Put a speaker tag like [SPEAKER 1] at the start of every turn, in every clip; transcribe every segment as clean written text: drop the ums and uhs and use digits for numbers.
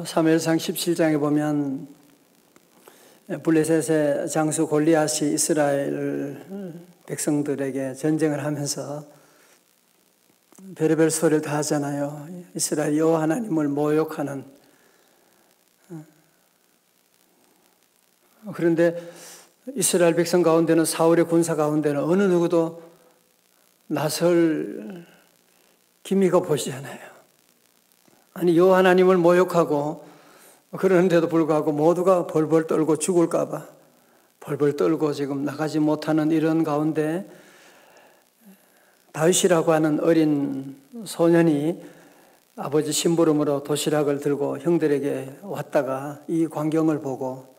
[SPEAKER 1] 사무엘상 17장에 보면 블레셋의 장수 골리앗이 이스라엘 백성들에게 전쟁을 하면서 별의별 소리를 다 하잖아요. 이스라엘 여호와 하나님을 모욕하는. 그런데 이스라엘 백성 가운데는, 사울의 군사 가운데는 어느 누구도 나설 기미가 보이지 않아요. 아니, 여호와 하나님을 모욕하고 그러는데도 불구하고 모두가 벌벌 떨고 죽을까 봐 벌벌 떨고 지금 나가지 못하는 이런 가운데 다윗이라고 하는 어린 소년이 아버지 심부름으로 도시락을 들고 형들에게 왔다가 이 광경을 보고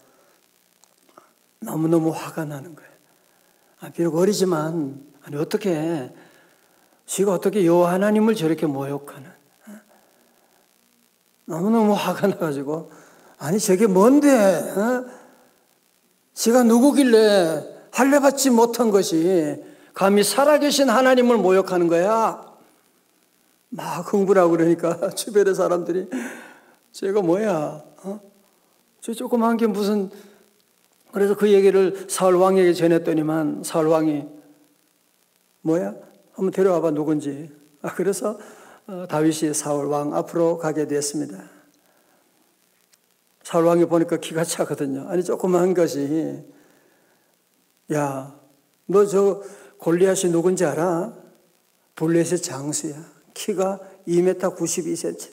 [SPEAKER 1] 너무너무 화가 나는 거예요. 비록 어리지만 아니 어떻게 지가 어떻게 여호와 하나님을 저렇게 모욕하는, 너무너무 화가 나가지고 아니 저게 뭔데, 지가 누구길래 할례받지 못한 것이 감히 살아계신 하나님을 모욕하는 거야. 막 흥분을 하고 그러니까 주변의 사람들이 쟤가 뭐야, 저 조그만 게 무슨. 그래서 그 얘기를 사울 왕에게 전했더니만 사울 왕이 뭐야? 한번 데려와봐 누군지. 그래서 다윗이 사울 왕 앞으로 가게 됐습니다. 사울 왕이 보니까 기가 차거든요. 아니 조그만 것이, 야, 너 저 골리앗이 누군지 알아? 블레셋 장수야. 키가 2m 92cm.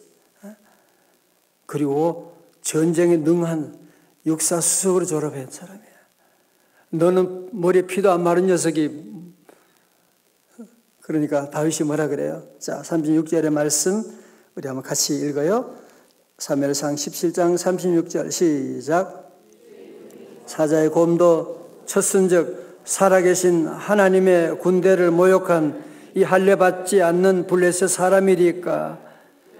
[SPEAKER 1] 그리고 전쟁에 능한 육사수석으로 졸업한 사람이야. 너는 머리에 피도 안 마른 녀석이. 그러니까 다윗이 뭐라 그래요? 자, 36절의 말씀 우리 한번 같이 읽어요. 사무엘상 17장 36절 시작. 사자의 곰도 쳤은즉 살아계신 하나님의 군대를 모욕한 이 할례받지 않는 블레셋 사람이리까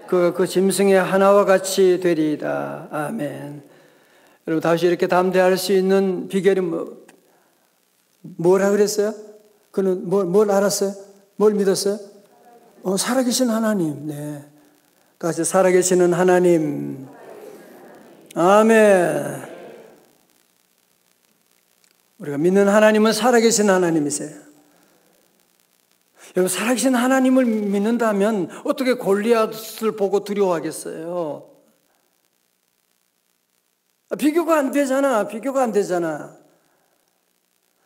[SPEAKER 1] 그 짐승의 하나와 같이 되리이다. 아멘. 여러분, 다윗이 이렇게 담대할 수 있는 비결이 뭐라 그랬어요? 그는 뭘 알았어요? 뭘 믿었어요? 살아계신 하나님. 네. 같이 살아계시는 하나님. 아멘. 우리가 믿는 하나님은 살아계신 하나님이세요. 여러분, 살아계신 하나님을 믿는다면 어떻게 골리앗을 보고 두려워하겠어요? 비교가 안 되잖아. 비교가 안 되잖아.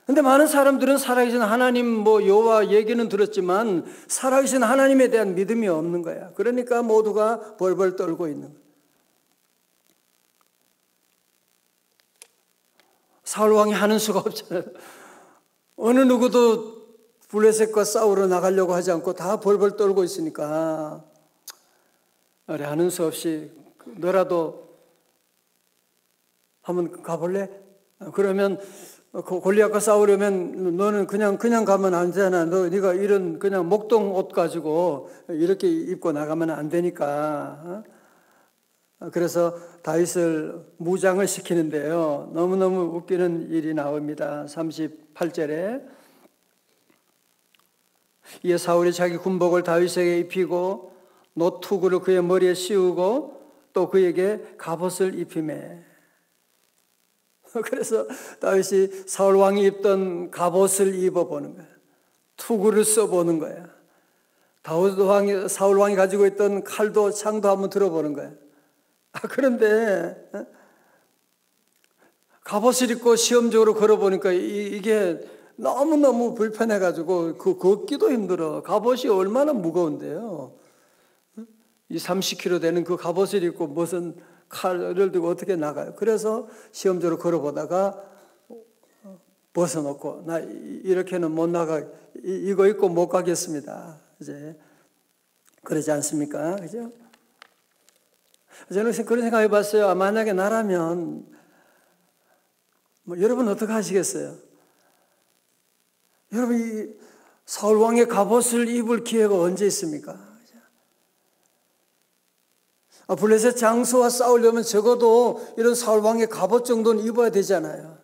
[SPEAKER 1] 근데 많은 사람들은 살아계신 하나님 여호와 얘기는 들었지만 살아계신 하나님에 대한 믿음이 없는 거야. 그러니까 모두가 벌벌 떨고 있는 거야. 사울 왕이 하는 수가 없잖아요. 어느 누구도 블레셋과 싸우러 나가려고 하지 않고 다 벌벌 떨고 있으니까 하는 수 없이 너라도 한번 가볼래? 그러면 골리앗과 싸우려면 너는 그냥 가면 안 되잖아. 네가 이런 그냥 목동 옷 가지고 이렇게 입고 나가면 안 되니까. 그래서 다윗을 무장을 시키는데요. 너무너무 웃기는 일이 나옵니다. 38절에 이에 사울이 자기 군복을 다윗에게 입히고 노투구를 그의 머리에 씌우고 또 그에게 갑옷을 입히매. 그래서 다윗이 사울 왕이 입던 갑옷을 입어보는 거야. 투구를 써보는 거야. 사울 왕이 가지고 있던 칼도 창도 한번 들어보는 거야. 그런데 갑옷을 입고 시험적으로 걸어보니까 이게 너무너무 불편해가지고 걷기도 힘들어. 갑옷이 얼마나 무거운데요. 이 30kg 되는 그 갑옷을 입고 무슨 칼을 들고 어떻게 나가요? 그래서 시험적으로 걸어보다가 벗어놓고 나 이렇게는 못 나가, 이거 입고 못 가겠습니다. 이제 그러지 않습니까? 그죠? 저는 그런 생각해 봤어요. 만약에 나라면 여러분 어떻게 하시겠어요? 여러분 이 사울 왕의 갑옷을 입을 기회가 언제 있습니까? 블레셋 장수와 싸우려면 적어도 이런 사울 왕의 갑옷 정도는 입어야 되잖아요.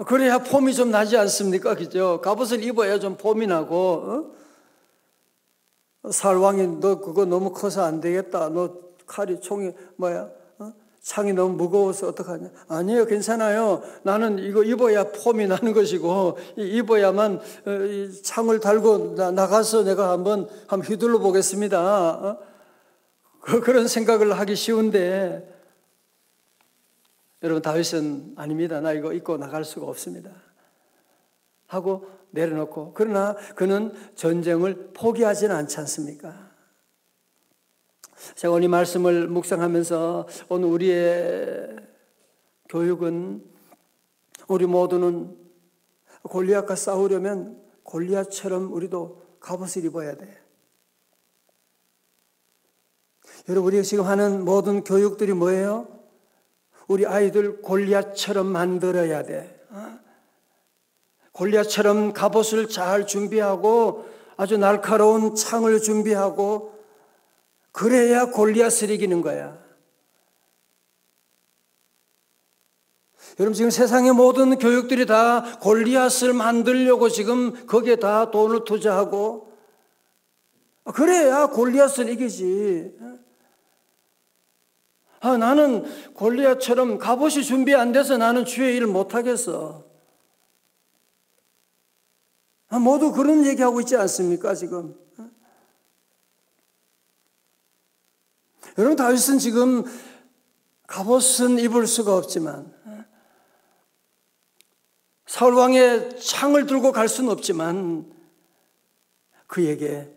[SPEAKER 1] 그래야 폼이 좀 나지 않습니까? 그죠? 갑옷을 입어야 좀 폼이 나고, 사울 왕이 너 그거 너무 커서 안 되겠다. 너 칼이 총이 창이 너무 무거워서 어떡하냐? 아니에요, 괜찮아요. 나는 이거 입어야 폼이 나는 것이고 입어야만 이 창을 달고 나가서 내가 한번 휘둘러 보겠습니다. 그런 생각을 하기 쉬운데 여러분, 다윗은 아닙니다. 나 이거 입고 나갈 수가 없습니다 하고 내려놓고, 그러나 그는 전쟁을 포기하지는 않지 않습니까? 제가 오늘 이 말씀을 묵상하면서 오늘 우리의 교육은, 우리 모두는 골리앗과 싸우려면 골리앗처럼 우리도 갑옷을 입어야 돼. 여러분, 우리가 지금 하는 모든 교육들이 뭐예요? 우리 아이들 골리앗처럼 만들어야 돼. 골리앗처럼 갑옷을 잘 준비하고 아주 날카로운 창을 준비하고, 그래야 골리앗을 이기는 거야. 여러분, 지금 세상의 모든 교육들이 다 골리앗을 만들려고 지금 거기에 다 돈을 투자하고, 그래야 골리앗을 이기지. 나는 골리앗처럼 갑옷이 준비 안 돼서 나는 주의 일 못하겠어. 모두 그런 얘기하고 있지 않습니까, 지금? 여러분, 다윗은 지금 갑옷은 입을 수가 없지만, 사울 왕의 창을 들고 갈 수는 없지만, 그에게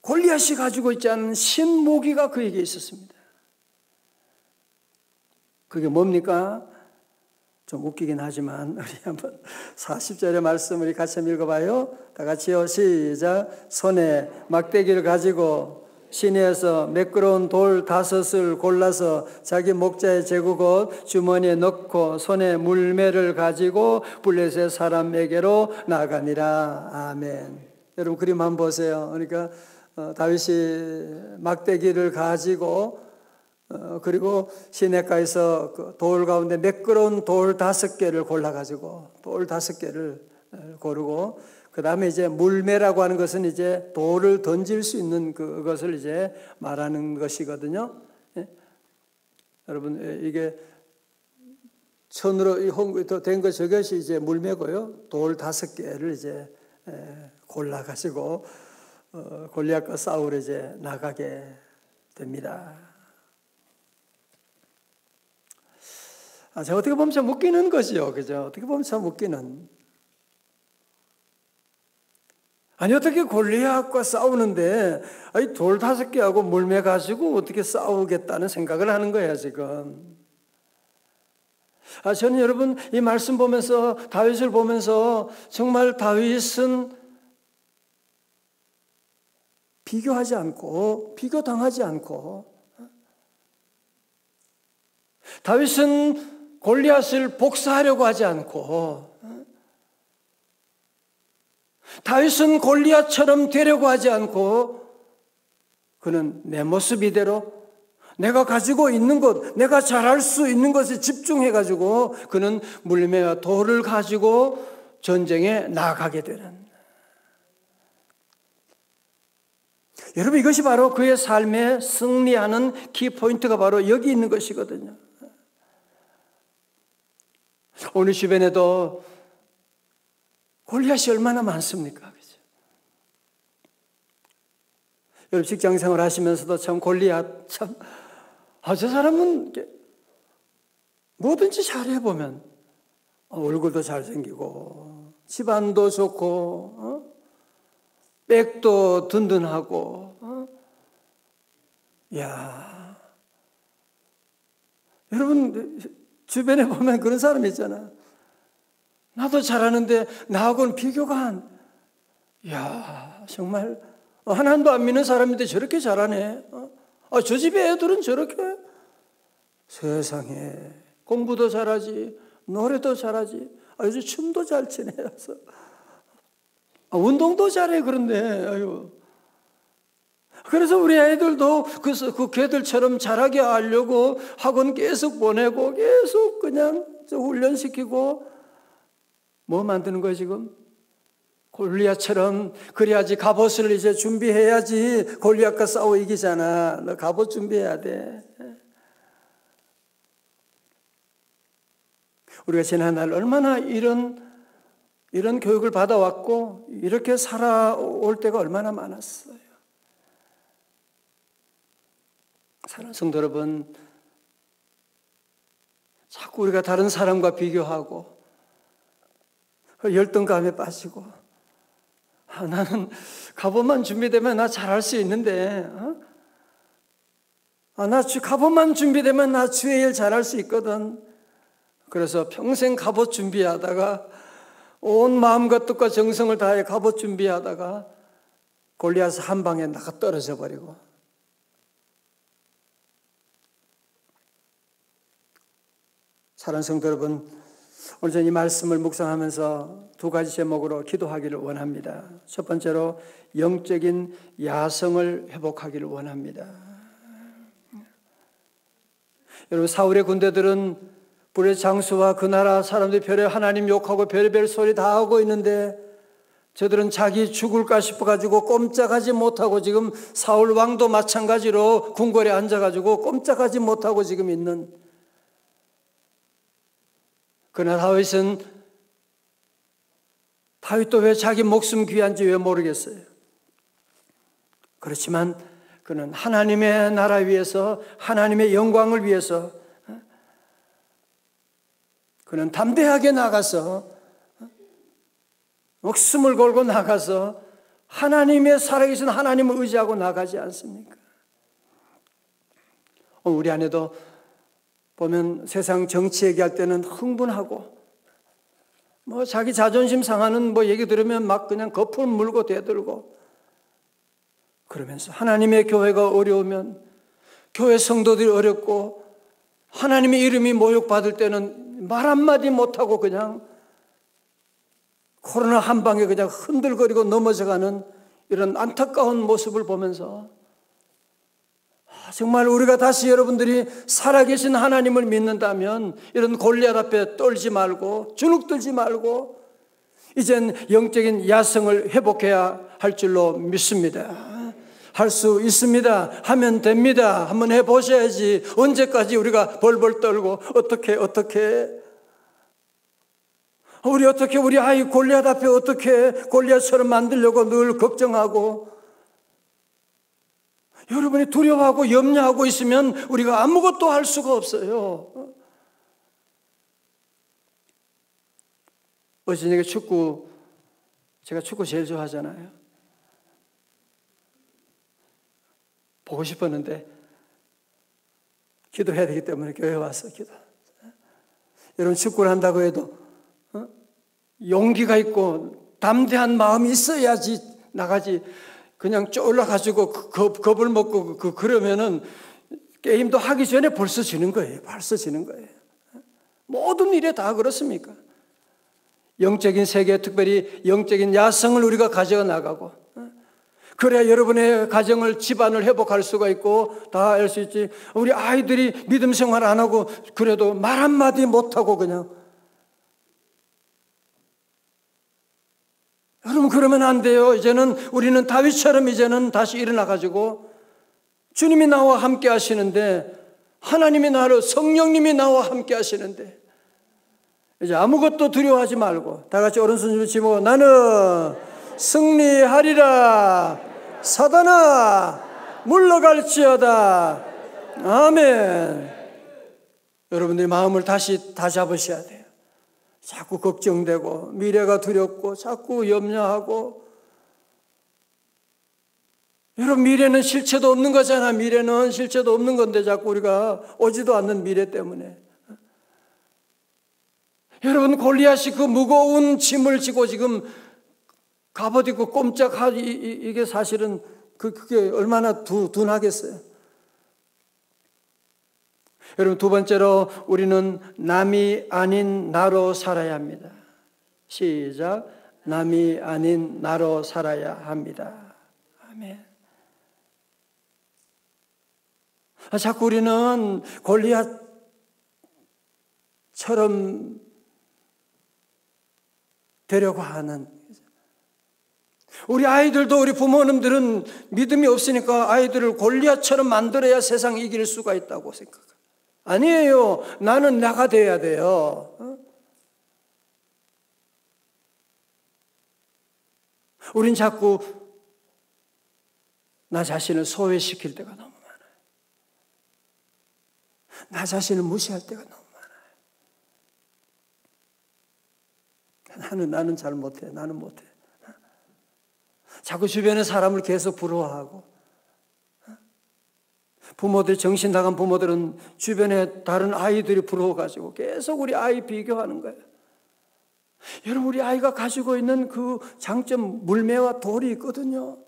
[SPEAKER 1] 골리앗이 가지고 있지 않은 신무기가 그에게 있었습니다. 그게 뭡니까? 좀 웃기긴 하지만 우리 한번 40절의 말씀 우리 같이 한번 읽어봐요. 다 같이요. 시작. 손에 막대기를 가지고 시내에서 매끄러운 돌 5을 골라서 자기 목자의 제구옷 주머니에 넣고 손에 물매를 가지고 블레셋 사람에게로 나가니라. 아멘. 여러분, 그림 한번 보세요. 그러니까 다윗이 막대기를 가지고 그리고 시내가에서 그 돌 가운데 매끄러운 돌 5개를 골라가지고 돌 5개를 고르고, 그 다음에 이제 물매라고 하는 것은 이제 돌을 던질 수 있는 그것을 이제 말하는 것이거든요. 예? 여러분, 이게 천으로 된 것, 저것이 이제 물매고요. 돌 5개를 이제 골라가지고 골리앗과 싸우러 이제 나가게 됩니다. 제가 어떻게 보면 참 웃기는 것이요. 그죠? 어떻게 보면 참 웃기는. 아니, 어떻게 골리앗과 싸우는데, 돌 5개하고 물매 가지고 어떻게 싸우겠다는 생각을 하는 거야, 지금. 저는 여러분, 이 말씀 보면서, 다윗을 보면서, 정말 다윗은 비교하지 않고, 비교당하지 않고, 다윗은 골리앗을 복사하려고 하지 않고, 다윗은 골리앗처럼 되려고 하지 않고, 그는 내 모습 이대로 내가 가지고 있는 것, 내가 잘할 수 있는 것에 집중해가지고 그는 물매와 돌을 가지고 전쟁에 나가게 되는. 여러분, 이것이 바로 그의 삶에 승리하는 키포인트가 바로 여기 있는 것이거든요. 오늘 주변에도 골리앗이 얼마나 많습니까? 그죠? 여러분, 직장생활 하시면서도 참 골리앗, 참, 저 사람은 뭐든지 잘해보면 얼굴도 잘생기고 집안도 좋고 백도 든든하고 야, 여러분 주변에 보면 그런 사람 있잖아. 나도 잘하는데 나하고는 비교가 안. 야, 정말 하나님도 안 믿는 사람인데 저렇게 잘하네. 저 집에 애들은 저렇게 세상에 공부도 잘하지, 노래도 잘하지, 요즘 춤도 잘 추네. 운동도 잘해. 그런데 아유. 그래서 우리 애들도 그 걔들처럼 잘하게 하려고 학원 계속 보내고 계속 그냥 훈련시키고 뭐 만드는 거예요 지금? 골리앗처럼 그래야지 갑옷을 이제 준비해야지 골리앗과 싸워 이기잖아. 너 갑옷 준비해야 돼. 우리가 지난날 얼마나 이런 교육을 받아왔고 이렇게 살아올 때가 얼마나 많았어요. 사랑하는 성도 여러분, 자꾸 우리가 다른 사람과 비교하고 열등감에 빠지고 나는 갑옷만 준비되면 나 잘할 수 있는데 나 갑옷만 준비되면 나 주의 일 잘할 수 있거든. 그래서 평생 갑옷 준비하다가 온 마음과 뜻과 정성을 다해 갑옷 준비하다가 골리앗 한 방에 나가 떨어져 버리고 사랑하는 성도 여러분, 오늘 저는 이 말씀을 묵상하면서 두 가지 제목으로 기도하기를 원합니다. 첫 번째로 영적인 야성을 회복하기를 원합니다. 여러분, 사울의 군대들은 불의 장수와 그 나라 사람들이 별의 하나님 욕하고 별의별 소리 다 하고 있는데 저들은 자기 죽을까 싶어가지고 꼼짝하지 못하고 지금 사울 왕도 마찬가지로 궁궐에 앉아가지고 꼼짝하지 못하고 지금 있는, 그러나 다윗도 왜 자기 목숨 귀한지 왜 모르겠어요. 그렇지만 그는 하나님의 나라 위해서, 하나님의 영광을 위해서 그는 담대하게 나가서 목숨을 걸고 나가서 하나님의 살아계신 하나님을 의지하고 나가지 않습니까? 우리 안에도 보면 세상 정치 얘기할 때는 흥분하고 자기 자존심 상하는 얘기 들으면 막 그냥 거품 물고 대들고 그러면서 하나님의 교회가 어려우면, 교회 성도들이 어렵고 하나님의 이름이 모욕받을 때는 말 한마디 못하고 그냥 코로나 한 방에 그냥 흔들거리고 넘어져가는 이런 안타까운 모습을 보면서 정말 우리가 다시 여러분들이 살아계신 하나님을 믿는다면 이런 골리앗 앞에 떨지 말고 주눅들지 말고 이젠 영적인 야성을 회복해야 할 줄로 믿습니다. 할 수 있습니다. 하면 됩니다. 한번 해보셔야지. 언제까지 우리가 벌벌 떨고 어떻게 우리 아이 골리앗 앞에 어떻게 골리앗처럼 만들려고 늘 걱정하고 여러분이 두려워하고 염려하고 있으면 우리가 아무것도 할 수가 없어요. 어제 저녁에 제가 축구 제일 좋아하잖아요. 보고 싶었는데 기도해야 되기 때문에 교회에 와서 기도. 여러분, 축구를 한다고 해도 용기가 있고 담대한 마음이 있어야지 나가지. 그냥 쫄라가지고 겁을 먹고 그러면은 게임도 하기 전에 벌써 지는 거예요. 모든 일에 다 그렇습니까? 영적인 세계, 특별히 영적인 야성을 우리가 가져 나가고 그래야 여러분의 가정을, 집안을 회복할 수가 있고 다 할 수 있지. 우리 아이들이 믿음 생활 안 하고 그래도 말 한마디 못하고 그냥, 여러분 그러면 안 돼요. 우리는 다윗처럼 이제는 다시 일어나가지고 주님이 나와 함께 하시는데, 하나님이 나로 성령님이 나와 함께 하시는데 이제 아무것도 두려워하지 말고 다 같이 오른손을 치고 나는 승리하리라. 사단아 물러갈지어다. 아멘. 여러분들이 마음을 다시 다 잡으셔야 돼요. 자꾸 걱정되고 미래가 두렵고 자꾸 염려하고, 여러분 미래는 실체도 없는 거잖아. 미래는 실체도 없는 건데 자꾸 우리가 오지도 않는 미래 때문에. 여러분 골리앗이 그 무거운 짐을 지고 지금 갑옷 입고 꼼짝하기, 이게 사실은 그게 얼마나 둔하겠어요. 여러분 두 번째로 우리는 남이 아닌 나로 살아야 합니다. 시작. 남이 아닌 나로 살아야 합니다. 아멘. 자꾸 우리는 골리앗처럼 되려고 하는, 우리 아이들도, 우리 부모님들은 믿음이 없으니까 아이들을 골리앗처럼 만들어야 세상 이길 수가 있다고 생각해요. 아니에요. 나는 나가 돼야 돼요. 우린 자꾸 나 자신을 소외시킬 때가 너무 많아요. 나 자신을 무시할 때가 너무 많아요. 나는 잘 못해. 나는 못해. 자꾸 주변의 사람을 계속 부러워하고, 부모들, 정신 나간 부모들은 주변에 다른 아이들이 부러워가지고 계속 우리 아이 비교하는 거예요. 여러분, 우리 아이가 가지고 있는 그 장점, 물매와 돌이 있거든요.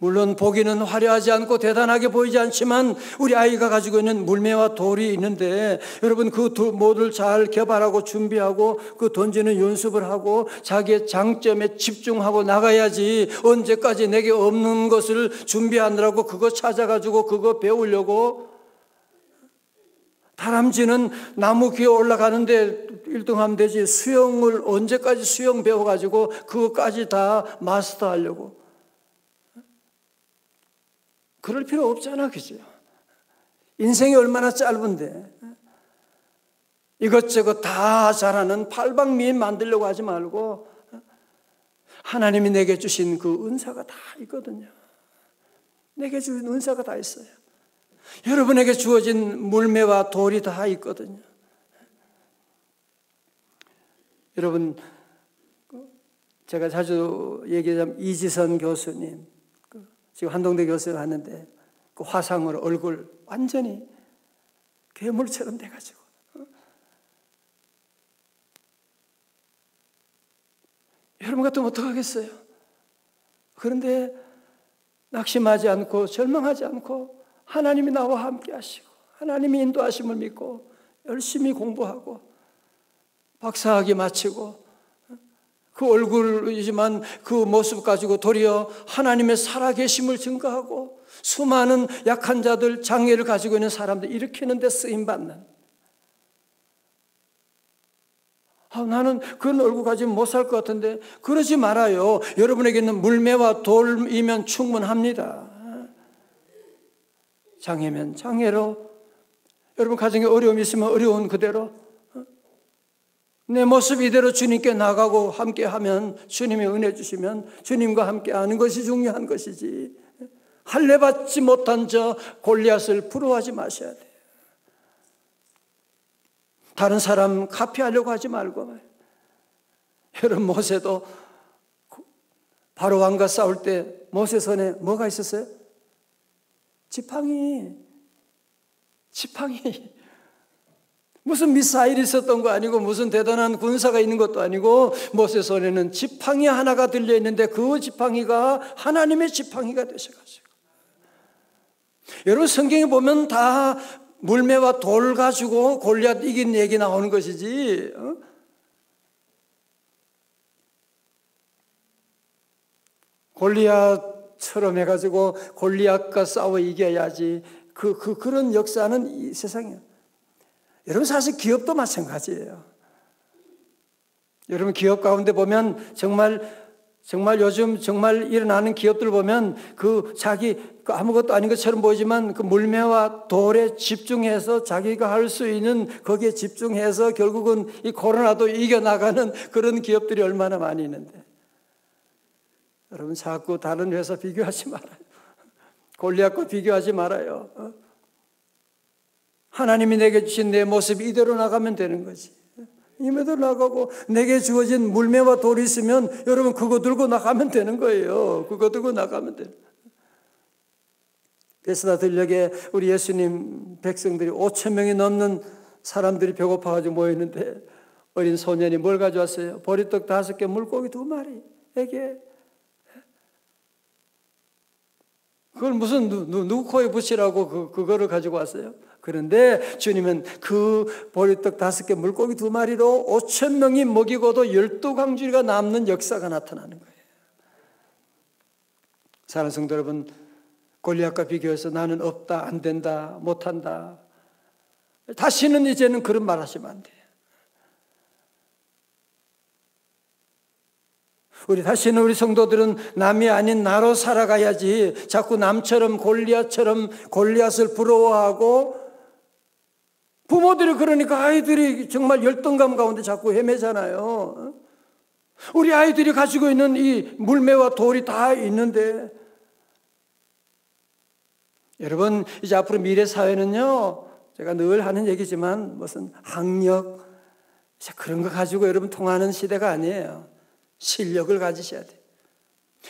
[SPEAKER 1] 물론 보기는 화려하지 않고 대단하게 보이지 않지만 우리 아이가 가지고 있는 물매와 돌이 있는데, 여러분 그 모두를 잘 개발하고 준비하고 그 던지는 연습을 하고 자기의 장점에 집중하고 나가야지, 언제까지 내게 없는 것을 준비하느라고 그거 찾아가지고 그거 배우려고 다람쥐는 나무 귀에 올라가는데 1등하면 되지, 수영을 언제까지 수영 배워가지고 그거까지 다 마스터하려고. 그럴 필요 없잖아, 그죠? 인생이 얼마나 짧은데 이것저것 다 잘하는 팔방미인 만들려고 하지 말고 하나님이 내게 주신 그 은사가 다 있거든요. 내게 주신 은사가 다 있어요. 여러분에게 주어진 물매와 돌이 다 있거든요. 여러분, 제가 자주 얘기하자면 이지선 교수님, 지금 한동대 교수가 하는데 그 화상으로 얼굴 완전히 괴물처럼 돼가지고, 여러분 같으면 어떡하겠어요? 그런데 낙심하지 않고 절망하지 않고 하나님이 나와 함께 하시고 하나님이 인도하심을 믿고 열심히 공부하고 박사학위 마치고 그 얼굴이지만 그 모습 가지고 도리어 하나님의 살아계심을 증거하고 수많은 약한 자들, 장애를 가지고 있는 사람들 일으키는 데 쓰임받는, 나는 그런 얼굴 가지고 못 살 것 같은데, 그러지 말아요. 여러분에게는 물매와 돌이면 충분합니다. 장애면 장애로, 여러분 가정에 어려움이 있으면 어려운 그대로, 내 모습 이대로 주님께 나가고 함께하면, 주님의 은혜 주시면 주님과 함께하는 것이 중요한 것이지, 할례받지 못한 저 골리앗을 부러워하지 마셔야 돼요. 다른 사람 카피하려고 하지 말고. 여러분, 모세도 바로 왕과 싸울 때 모세 손에 뭐가 있었어요? 지팡이. 무슨 미사일이 있었던 거 아니고 무슨 대단한 군사가 있는 것도 아니고 모세 손에는 지팡이 하나가 들려 있는데 그 지팡이가 하나님의 지팡이가 되셔가지고, 여러분 성경에 보면 다 물매와 돌 가지고 골리앗 이긴 얘기 나오는 것이지, 골리앗처럼 해가지고 골리앗과 싸워 이겨야지, 그런 역사는 이 세상이에요. 여러분 사실 기업도 마찬가지예요. 여러분 기업 가운데 보면 정말 요즘 정말 일어나는 기업들 보면 그 자기 아무것도 아닌 것처럼 보이지만 그 물매와 돌에 집중해서 자기가 할 수 있는 거기에 집중해서 결국은 이 코로나도 이겨나가는 그런 기업들이 얼마나 많이 있는데, 여러분 자꾸 다른 회사 비교하지 말아요. 골리앗과 비교하지 말아요. 하나님이 내게 주신 내 모습 이대로 나가면 되는 거지. 이대로 나가고 내게 주어진 물매와 돌이 있으면 여러분 그거 들고 나가면 되는 거예요. 그거 들고 나가면 돼요. 베스다 들녘에 우리 예수님 백성들이 5,000명이 넘는 사람들이 배고파가지고 모였는데 어린 소년이 뭘 가져왔어요? 보리떡 5개, 물고기 2마리에게. 그걸 무슨 누구 코에 붙이라고 그거를 가지고 왔어요? 그런데 주님은 그 보리떡 5개, 물고기 2마리로 5,000명이 먹이고도 12광주리가 남는 역사가 나타나는 거예요. 사랑하는 성도 여러분, 골리앗과 비교해서 나는 없다, 안 된다, 못한다, 다시는 이제는 그런 말 하시면 안 돼요. 다시는 우리 성도들은 남이 아닌 나로 살아가야지 자꾸 남처럼 골리앗을 부러워하고 부모들이 그러니까 아이들이 정말 열등감 가운데 자꾸 헤매잖아요. 우리 아이들이 가지고 있는 이 물매와 돌이 다 있는데 여러분 이제 앞으로 미래 사회는요 제가 늘 하는 얘기지만 무슨 학력 그런 거 가지고 여러분 통하는 시대가 아니에요. 실력을 가지셔야 돼요.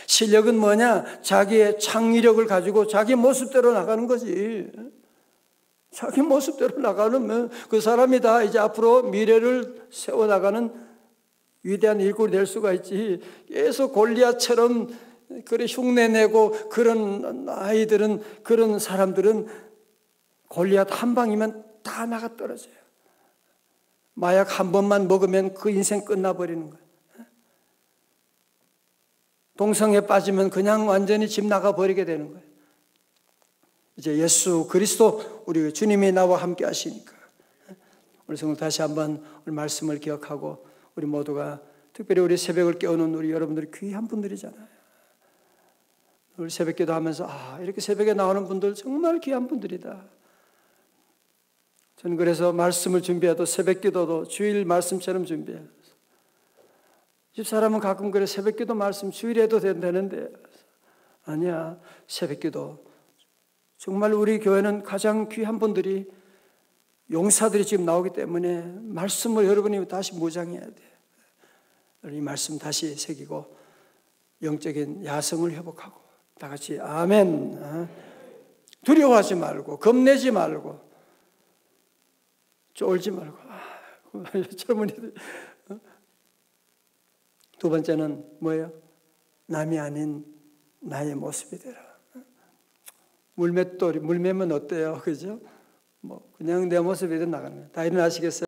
[SPEAKER 1] 실력은 뭐냐? 자기의 창의력을 가지고 자기 모습대로 나가는 거지. 자기 모습대로 나가면 그 사람이 다 이제 앞으로 미래를 세워나가는 위대한 일꾼이 될 수가 있지. 계속 골리앗처럼 그래 흉내내고 그런 아이들은 그런 사람들은 골리앗 한 방이면 다 나가 떨어져요. 마약 한 번만 먹으면 그 인생 끝나버리는 거예요. 동성애 빠지면 그냥 완전히 집 나가버리게 되는 거예요. 이제 예수 그리스도 우리 주님이 나와 함께 하시니까 우리 성도 다시 한번 우리 말씀을 기억하고 우리 모두가 특별히 우리 새벽을 깨우는 우리 여러분들이 귀한 분들이잖아요. 우리 새벽기도 하면서 이렇게 새벽에 나오는 분들 정말 귀한 분들이다. 저는 그래서 말씀을 준비해도 새벽기도도 주일 말씀처럼 준비해요. 집사람은 가끔 그래 새벽기도 말씀 주일에도 되는데 아니야. 새벽기도 정말 우리 교회는 가장 귀한 분들이 용사들이 지금 나오기 때문에 말씀을 여러분이 다시 무장해야 돼요. 이 말씀 다시 새기고 영적인 야성을 회복하고 다 같이 아멘. 두려워하지 말고 겁내지 말고 쫄지 말고 젊은이들. 두 번째는 뭐예요? 남이 아닌 나의 모습이 되라. 물맷돌이 물매면 어때요? 그죠? 그냥 내 모습이 나가는 거예요. 다 일어나시겠어요?